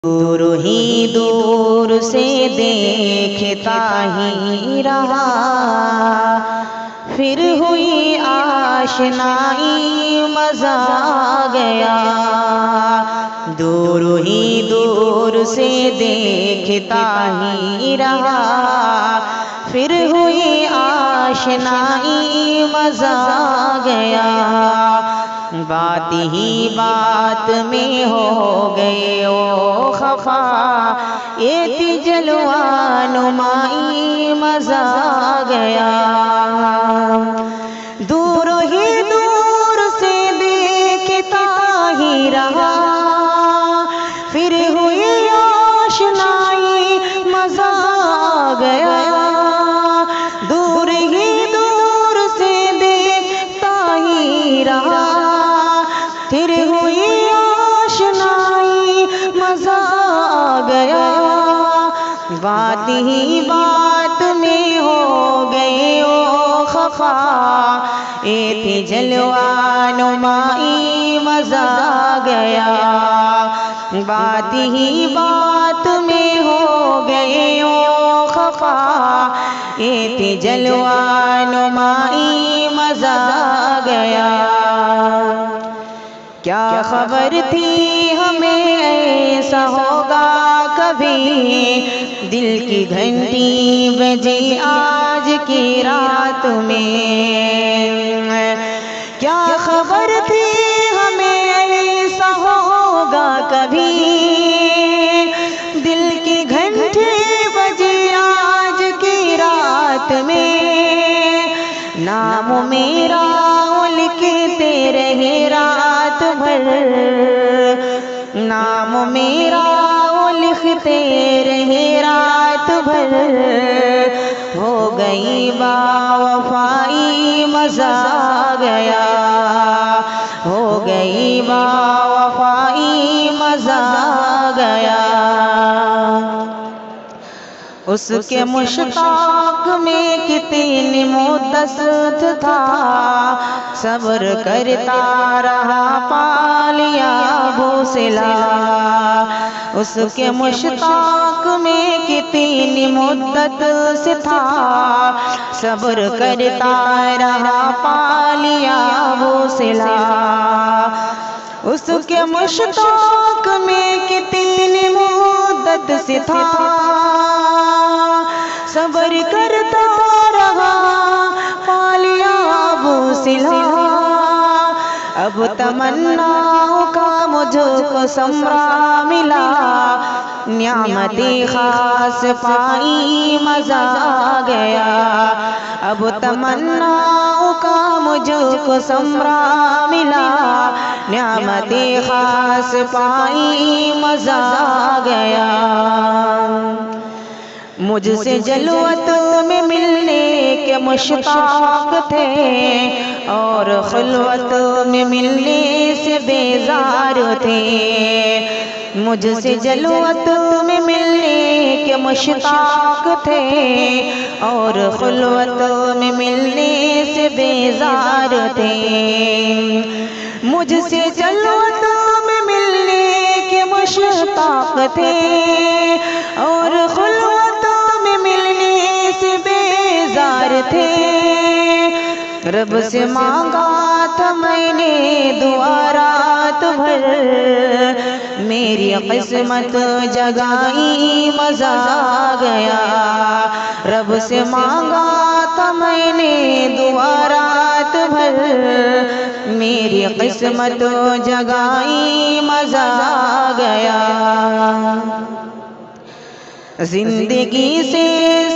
دور ہی دور سے دیکھتا ہی رہا، پھر ہوئی آشنائی مزہ آ گیا۔ دور ہی دور سے دیکھتا ہی رہا، پھر ہوئی آشنائی مزہ آ گیا۔ بات ہی بات میں ہو گئے او خفا، یہ تھی جلوہ نمائی مزہ آ گیا۔ دور ہی دور سے دیکھتا ہی رہا، پھر ہوئی آشنائی مزہ آ گیا۔ دور ہی دور سے دیکھتا ہی رہا، پھر ہوئی آشنائی مزہ آ گیا۔ بات ہی بات میں ہو گئے او خفا، یہ تھی جلوہ نمائی مزہ آ گیا۔ بات ہی بات میں ہو گئے او خفا، یہ تھی جلوہ نمائی مزہ آ گیا۔ کیا خبر تھی ہمیں ایسا ہوگا کبھی، دل کی گھنٹی بجی آج کی رات میں۔ کیا خبر تھی ہمیں ایسا ہوگا کبھی، دل کی گھنٹی بجی آج کی رات میں۔ نام میرا لکھتے رہے رات بھر، نام میرا لکھتے رہے رات بھر۔ ہو گئی با وفائی مزہ آ گیا، ہو گئی با وفائی مزہ آ گیا۔ اس کے مشتاق میں کتنی مدت تھا، صبر کرتا رہا پا لیا بوسلا۔ اس کے مشتاق میں کتنی مدت سے تھا، صبر کرتا رہا پا لیا بوسلا۔ اس کے مشتاق میں کتنی مدت سے تھا، صبر کرتا رہا پا لیا بوسلا۔ اب تمناؤں کا مجھ کو ثمرہ ملا، نعمتیں خاص پائی مزہ آ گیا۔ اب تمناؤں کا مجھ کو ثمرہ ملا، نعمتیں خاص پائی مزہ آ گیا۔ مجھ سے جلوت میں ملنے کے مشتاق تھے، اور خلوت میں ملنے سے بیزار تھے۔ مجھ سے جلوت میں ملنے کے مشتاق تھے، اور خلوت میں ملنے سے بیزار تھے۔ مجھ سے جلوت میں ملنے کے مشتاق تھے، اور خلوت میں ملنے سے بیزار تھے۔ رب سے مانگا تھا میں نے دعا رات بھر، میری قسمت جگائی مزہ آ گیا۔ رب سے مانگا تھا میں نے دعا رات بھر، میری قسمت جگائی مزہ آ گیا۔ زندگی سے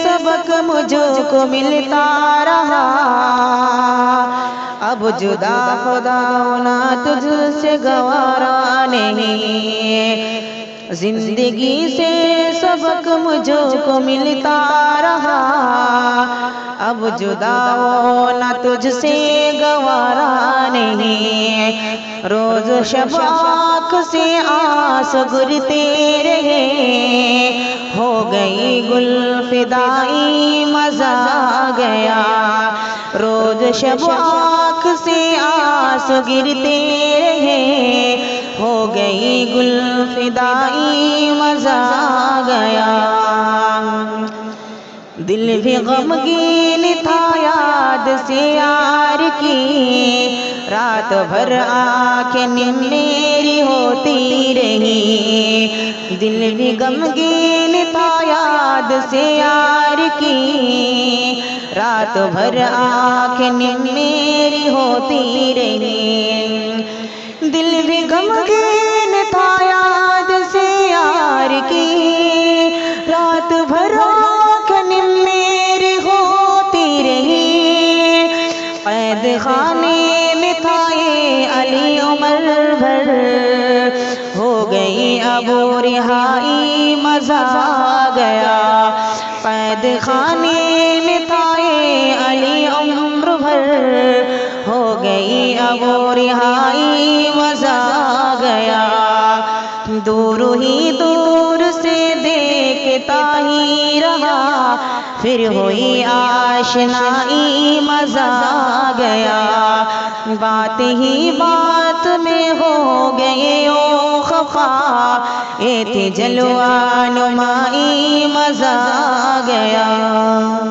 سبق مجھ کو ملتا رہا، اب جدا خدا ہونا تجھ سے گوارا نہیں۔ زندگی سے سبق مجھ کو ملتا رہا، اب جدا ہونا تجھ سے گوارا نہیں۔ روز شب آنکھ سے آنسو گرتے رہے، ہو گئی گل فدائی مزہ آ گیا۔ روز شب آنکھ سے آنسو گرتے رہے، ہو گئی گل فدائی مزہ آ گیا۔ دل بھی غمگین تھا یاد سے یار کی، رات بھر آنکھیں میری ہوتی رہی۔ دل بھی غمگین تھا یاد سے یار کی، رات بھر آنکھیں میری ہوتی رہی۔ دل بھی غمگین تھا یاد سے یار کی، رات بھر قید خانے میں تھا یہ علی عمر بھر، ہو گئی اب رہائی مزہ آ گیا۔ قید خانے میں تھا یہ علی عمر بھر، ہو گئی اب رہائی مزہ آ گیا۔ دور ہی دور سے دیکھتا ہی رہا، پھر ہوئی آشنائی مزہ آ گیا۔ بات ہی بات میں ہو گئے او خفا، یہ تھی جلوہ نمائی مزہ آ گیا۔